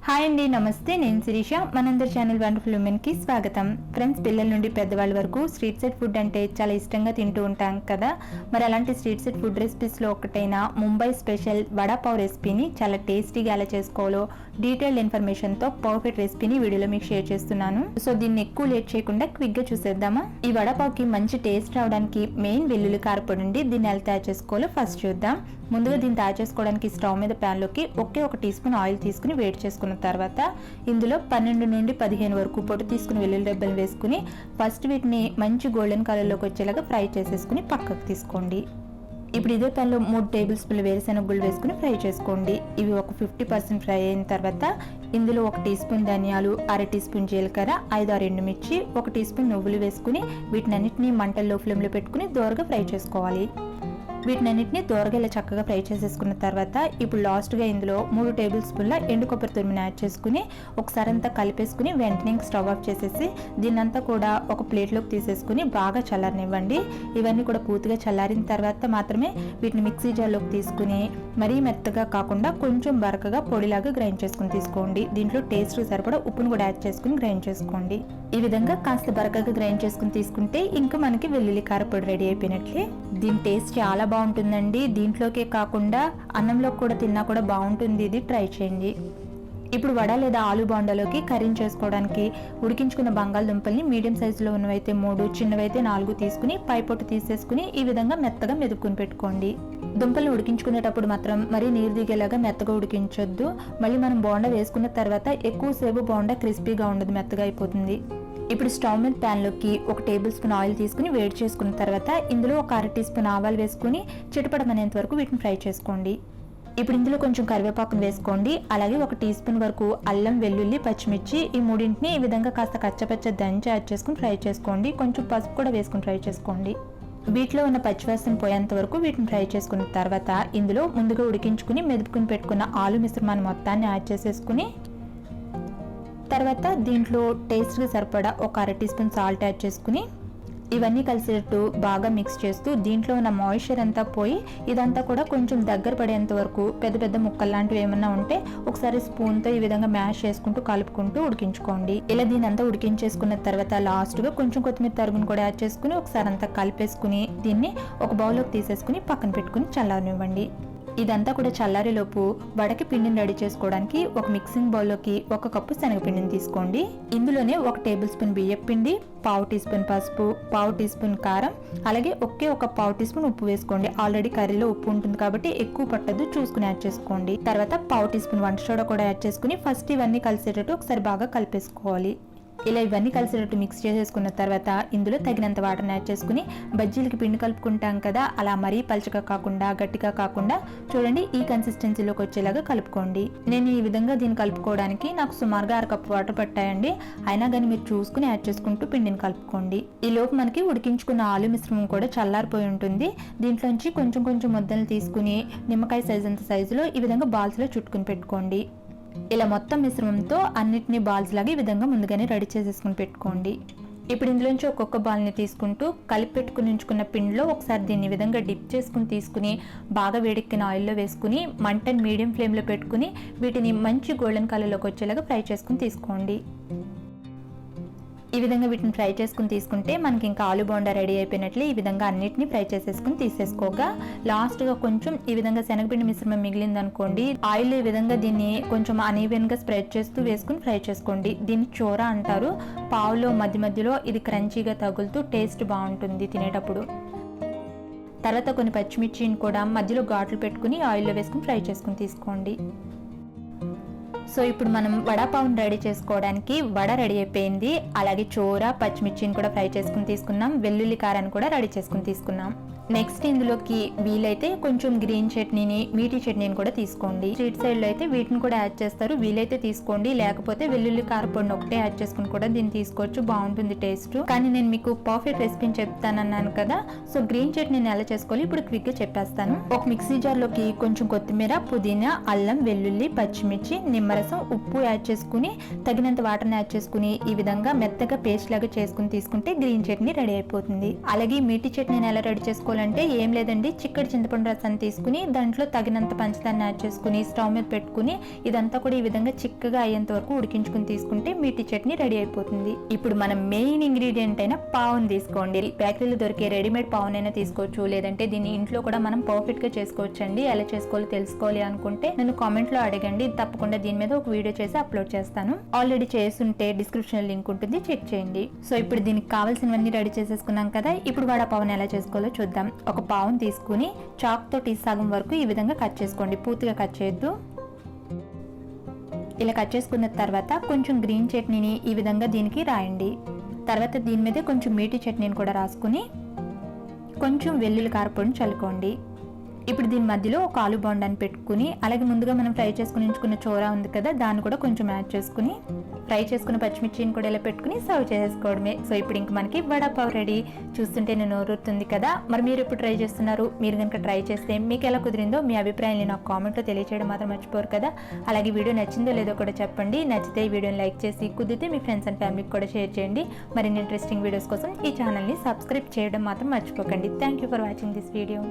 Hi అండి, నమస్తే. నేను శిరీష. మనందరి ఛానల్ వండర్ఫుల్ ఉమెన్ కి స్వాగతం. ఫ్రెండ్స్, పిల్లల నుండి పెద్దవాళ్ళ వరకు స్ట్రీట్ సైడ్ ఫుడ్ అంటే చాలా ఇష్టంగా తింటూ ఉంటాం కదా. మరి అలాంటి స్ట్రీట్ సైడ్ ఫుడ్ రెసిపీస్ లో ఒకటైన ముంబై స్పెషల్ వడా పావ్ రెసిపీని చాలా టేస్టీగా ఎలా చేసుకోవాలో డీటెయిల్డ్ ఇన్ఫర్మేషన్ తో పర్ఫెక్ట్ రెసిపీని వీడియోలో మీకు షేర్ చేస్తున్నాను. సో దీన్ని ఎక్కువ లేట్ చేయకుండా క్విక్ గా చూసేద్దామా. ఈ వడా పావ్ కి మంచి టేస్ట్ రావడానికి మెయిన్ వెల్లుల్లి కారపొడి ఉండి దీన్ని ఎలా తయారు చేసుకోవాలో ఫస్ట్ చూద్దాం. ముందుగా దీన్ని తయారు చేసుకోవడానికి స్టవ్ మీద ప్యాన్ లోకి ఒక టీ స్పూన్ ఆయిల్ తీసుకుని వేడి చేసుకున్న తర్వాత ఇందులో 12 నుండి 15 వరకు పొట్టు తీసుకుని వెల్లుల్లి రెబ్బలు వేసుకుని ఫస్ట్ వీటిని మంచి గోల్డెన్ కలర్ లోకి వచ్చేలాగా ఫ్రై చేసేసుకుని పక్కకు తీసుకోండి. ఇప్పుడు ఇదే ప్యాన్లో 3 టేబుల్ స్పూన్లు వేరుశెనగ గుళ్ళు వేసుకుని ఫ్రై చేసుకోండి. ఇవి ఒక 50% ఫ్రై అయిన తర్వాత ఇందులో 1 టీ స్పూన్ ధనియాలు, 1/2 టీ స్పూన్ జీలకర్ర, 5-6 ఎండుమిర్చి, 1 టీ స్పూన్ నువ్వులు వేసుకుని వీటినన్నిటిని మంటల్లో ఫ్లేమ్లో పెట్టుకుని దోరగా ఫ్రై చేసుకోవాలి. వీటినన్నిటిని దోరగా ఇలా చక్కగా ఫ్రై చేసేసుకున్న తర్వాత ఇప్పుడు లాస్ట్గా ఇందులో 3 టేబుల్ స్పూన్ల ఎండు కొబ్బరి తురుముని యాడ్ చేసుకుని ఒకసారి అంతా కలిపేసుకుని వెంటనే స్టవ్ ఆఫ్ చేసేసి దీన్నంతా కూడా ఒక ప్లేట్లోకి తీసేసుకుని బాగా చల్లారనివ్వండి. ఇవన్నీ కూడా పూర్తిగా చల్లారిన తర్వాత మాత్రమే వీటిని మిక్సీ జార్లోకి తీసుకుని మరీ మెత్తగా కాకుండా కొంచెం బరకగా పొడిలాగా గ్రైండ్ చేసుకుని తీసుకోండి. దీంట్లో టేస్ట్ సరిపడా ఉప్పును కూడా యాడ్ చేసుకుని గ్రైండ్ చేసుకోండి. ఈ విధంగా కాస్త బరకగా గ్రైండ్ చేసుకుని తీసుకుంటే ఇంకా మనకి వెల్లుల్లి కారపొడి రెడీ అయిపోయినట్లే. దీని టేస్ట్ చాలా బాగుంటుందండి. దీంట్లోకే కాకుండా అన్నంలో కూడా తిన్నా కూడా బాగుంటుంది. ఇది ట్రై చేయండి. ఇప్పుడు వడ లేదా ఆలు బోండాలోకి కర్రీని చేసుకోవడానికి ఉడికించుకున్న బంగాళదుంపల్ని మీడియం సైజులో ఉన్నవైతే 3, చిన్నవైతే 4 తీసుకుని పై పొట్టు తీసేసుకుని ఈ విధంగా మెత్తగా మెదుపుకుని పెట్టుకోండి. దుంపల్ని ఉడికించుకునేటప్పుడు మాత్రం మరీ నీరు దిగేలాగా మెత్తగా ఉడికించొద్దు. మళ్ళీ మనం బోండా వేసుకున్న తర్వాత ఎక్కువసేపు బోండా క్రిస్పీగా ఉండదు, మెత్తగా అయిపోతుంది. ఇప్పుడు స్టవ్ మీద ప్యాన్లోకి 1 టేబుల్ స్పూన్ ఆయిల్ తీసుకుని వేడి చేసుకున్న తర్వాత ఇందులో 1/2 టీ స్పూన్ ఆవాలు వేసుకుని చిటపడమనేంత వరకు వీటిని ఫ్రై చేసుకోండి. ఇప్పుడు ఇందులో కొంచెం కరివేపాకును వేసుకోండి. అలాగే 1 టీ స్పూన్ వరకు అల్లం, వెల్లుల్లి, పచ్చిమిర్చి ఈ మూడింటిని ఈ విధంగా కాస్త కచ్చపచ్చ దంచి యాడ్ చేసుకుని ఫ్రై చేసుకోండి. కొంచెం పసుపు కూడా వేసుకుని ఫ్రై చేసుకోండి. వీటిలో ఉన్న పచ్చివాసన పోయేంత వరకు వీటిని ఫ్రై చేసుకున్న తర్వాత ఇందులో ముందుగా ఉడికించుకుని మెదుపుకుని పెట్టుకున్న ఆలు మిశ్రమాన్ని మొత్తాన్ని యాడ్ చేసేసుకుని తర్వాత దీంట్లో టేస్ట్కి సరిపడా 1/2 టీ స్పూన్ సాల్ట్ యాడ్ చేసుకుని ఇవన్నీ కలిసేటట్టు బాగా మిక్స్ చేస్తూ దీంట్లో ఉన్న మాయిశ్చర్ అంతా పోయి ఇదంతా కూడా కొంచెం దగ్గర పడేంత వరకు పెద్ద పెద్ద ముక్కలు లాంటివి ఏమన్నా ఉంటే ఒకసారి స్పూన్తో ఈ విధంగా మ్యాష్ చేసుకుంటూ కలుపుకుంటూ ఉడికించుకోండి. ఇలా దీని అంతా ఉడికించేసుకున్న తర్వాత లాస్ట్గా కొంచెం కొత్తిమీర తరుగును కూడా యాడ్ చేసుకుని ఒకసారి అంతా కలిపేసుకుని దీన్ని ఒక బౌల్లోకి తీసేసుకుని పక్కన పెట్టుకుని చల్లారనివ్వండి. ఇదంతా కూడా చల్లారేలోపు వడకి పిండిని రెడీ చేసుకోవడానికి ఒక మిక్సింగ్ బౌల్లోకి 1 కప్పు శనగపిండిని తీసుకోండి. ఇందులోనే 1 టేబుల్ స్పూన్ బియ్యం పిండి, 1/2 టీ స్పూన్ పసుపు, 1/2 టీ స్పూన్ కారం, అలాగే 1/2 టీ స్పూన్ ఉప్పు వేసుకోండి. ఆల్రెడీ కర్రీలో ఉప్పు ఉంటుంది కాబట్టి ఎక్కువ పట్టదు, చూసుకుని యాడ్ చేసుకోండి. తర్వాత 1/2 టీ స్పూన్ వంట సోడా కూడా యాడ్ చేసుకుని ఫస్ట్ ఇవన్నీ కలిసేటట్టు ఒకసారి బాగా కలిపేసుకోవాలి. ఇలా ఇవన్నీ కలిసేటట్టు మిక్స్ చేసేసుకున్న తర్వాత ఇందులో తగినంత వాటర్ని యాడ్ చేసుకుని బజ్జీలకి పిండి కలుపుకుంటాం కదా, అలా మరీ పలచగా కాకుండా గట్టిగా కాకుండా చూడండి ఈ కన్సిస్టెన్సీలోకి వచ్చేలాగా కలుపుకోండి. నేను ఈ విధంగా దీన్ని కలుపుకోవడానికి నాకు సుమారుగా 1/2 కప్పు వాటర్ పట్టాయండి. అయినా కానీ మీరు చూసుకుని యాడ్ చేసుకుంటూ పిండిని కలుపుకోండి. ఈ లోపు మనకి ఉడికించుకున్న ఆలు మిశ్రమం కూడా చల్లారిపోయి ఉంటుంది. దీంట్లోంచి కొంచెం కొంచెం ముద్దలు తీసుకుని నిమ్మకాయ సైజ్ అంత సైజులో ఈ విధంగా బాల్స్లో చుట్టుకుని పెట్టుకోండి. ఇలా మొత్తం మిశ్రమంతో అన్నిటినీ బాల్స్ లాగా ఈ విధంగా ముందుగానే రెడీ చేసేసుకుని పెట్టుకోండి. ఇప్పుడు ఇందులోంచి ఒక్కొక్క బాల్ని తీసుకుంటూ కలిపి పెట్టుకుని ఉంచుకున్న పిండిలో ఒకసారి దీన్ని విధంగా డిప్ చేసుకుని తీసుకుని బాగా వేడెక్కిన ఆయిల్లో వేసుకుని మంటని మీడియం ఫ్లేమ్లో పెట్టుకుని వీటిని మంచి గోల్డెన్ కలర్లోకి వచ్చేలాగా ఫ్రై చేసుకుని తీసుకోండి. ఈ విధంగా వీటిని ఫ్రై చేసుకుని తీసుకుంటే మనకి ఇంకా ఆలు బోండా రెడీ అయిపోయినట్లే. ఈ విధంగా అన్నిటిని ఫ్రై చేసేసుకుని తీసేసుకోగా లాస్ట్గా కొంచెం ఈ విధంగా శనగపిండి మిశ్రమం మిగిలింది అనుకోండి, ఆయిల్ ఈ విధంగా దీన్ని కొంచెం అనీవెన్గా స్ప్రెడ్ చేస్తూ వేసుకుని ఫ్రై చేసుకోండి. దీన్ని చోరా అంటారు. పావులో మధ్య మధ్యలో ఇది క్రంచీగా తగులుతూ టేస్ట్ బాగుంటుంది తినేటప్పుడు. తర్వాత కొన్ని పచ్చిమిర్చిని కూడా మధ్యలో ఘాట్లు పెట్టుకుని ఆయిల్లో వేసుకుని ఫ్రై చేసుకుని తీసుకోండి. సో ఇప్పుడు మనం వడాపావుని రెడీ చేసుకోవడానికి వడ రెడీ అయిపోయింది. అలాగే చోర, పచ్చిమిర్చిని కూడా ఫ్రై చేసుకుని తీసుకున్నాం. వెల్లుల్లి కారాన్ని కూడా రెడీ చేసుకుని తీసుకున్నాం. నెక్స్ట్ ఇందులోకి వీలైతే కొంచెం గ్రీన్ చట్నీని, మీఠీ చట్నీని కూడా తీసుకోండి. స్ట్రీట్ సైడ్ లో అయితే వీటిని కూడా యాడ్ చేస్తారు, వీలైతే తీసుకోండి. లేకపోతే వెల్లుల్లి కారపొడిని ఒకటే యాడ్ చేసుకుని కూడా దీన్ని తీసుకోవచ్చు, బాగుంటుంది టేస్ట్. కానీ నేను మీకు పర్ఫెక్ట్ రెసిపీని చెప్తానన్నాను కదా, సో గ్రీన్ చట్నీని ఎలా చేసుకోవాలి ఇప్పుడు క్విక్ గా చెప్పేస్తాను. ఒక మిక్సీ జార్ లోకి కొంచెం కొత్తిమీర, పుదీనా, అల్లం, వెల్లుల్లి, పచ్చిమిర్చి, నిమ్మరసం, ఉప్పు యాడ్ చేసుకుని తగినంత వాటర్ని యాడ్ చేసుకుని ఈ విధంగా మెత్తగా పేస్ట్ లాగా చేసుకుని తీసుకుంటే గ్రీన్ చట్నీ రెడీ అయిపోతుంది. అలాగే మీఠీ చట్నీని ఎలా రెడీ చేసుకోవాలి చేసుకోవాలంటే ఏం లేదండి, చిక్కటి చింతపండు రసాన్ని తీసుకుని దాంట్లో తగినంత పంచదారని యాడ్ చేసుకుని స్టవ్ మీద పెట్టుకుని ఇదంతా కూడా ఈ విధంగా చిక్కగా అయ్యేంత వరకు ఉడికించుకుని తీసుకుంటే మీఠీ చట్నీ రెడీ అయిపోతుంది. ఇప్పుడు మనం మెయిన్ ఇంగ్రీడియంట్ అయిన పావుని తీసుకోండి. బేకరీలో దొరికే రెడీమేడ్ పావునైనా తీసుకోవచ్చు, లేదంటే దీన్ని ఇంట్లో కూడా మనం పర్ఫెక్ట్ గా చేసుకోవచ్చు అండి. ఎలా చేసుకోవాలో తెలుసుకోవాలి అనుకుంటే నన్ను కామెంట్ లో అడగండి, తప్పకుండా దీని మీద ఒక వీడియో చేసి అప్లోడ్ చేస్తాను. ఆల్రెడీ చేస్తుంటే డిస్క్రిప్షన్ లింక్ ఉంటుంది, చెక్ చేయండి. సో ఇప్పుడు దీనికి కావాల్సినవన్నీ రెడీ చేసేసుకున్నాం కదా. ఇప్పుడు వడ పావుని ఎలా చేసుకోవాలో చూద్దాం. ఒక పావుని తీసుకుని చాక్ తోటి సగం వరకు ఈ విధంగా కట్ చేసుకోండి, పూర్తిగా కట్ చేయొద్దు. ఇలా కట్ చేసుకున్న తర్వాత కొంచెం గ్రీన్ చట్నీని ఈ విధంగా దీనికి రాయండి. తర్వాత దీని మీద కొంచెం మీఠీ చట్నీని కూడా రాసుకుని కొంచెం వెల్లుల్లి కారపొడిని చల్లుకోండి. ఇప్పుడు దీని మధ్యలో ఒక ఆలు బోండాన్ని పెట్టుకుని అలాగే ముందుగా మనం ఫ్రై చేసుకుని ఉంచుకున్న చోరా ఉంది కదా, దాన్ని కూడా కొంచెం యాడ్ చేసుకుని ఫ్రై చేసుకున్న పచ్చిమిర్చిని కూడా ఇలా పెట్టుకుని సర్వ్ చేసుకోవడమే. సో ఇప్పుడు ఇంక మనకి వడా పావ్ రెడీ. చూస్తుంటే నేను నోరుతుంది కదా. మరి మీరు ఎప్పుడు ట్రై చేస్తున్నారు? మీరు కనుక ట్రై చేస్తే మీకు ఎలా కుదిరిందో మీ అభిప్రాయాన్ని నాకు కామెంట్లో తెలియచేయడం మాత్రం మర్చిపోరు కదా. అలాగే వీడియో నచ్చిందో లేదో కూడా చెప్పండి. నచ్చితే ఈ వీడియోని లైక్ చేసి కుదిరితే మీ ఫ్రెండ్స్ అండ్ ఫ్యామిలీకి కూడా షేర్ చేయండి. మరిన్ని ఇంట్రెస్టింగ్ వీడియోస్ కోసం ఈ ఛానల్ని సబ్స్క్రైబ్ చేయడం మాత్రం మర్చిపోకండి. Thank you for watching this video.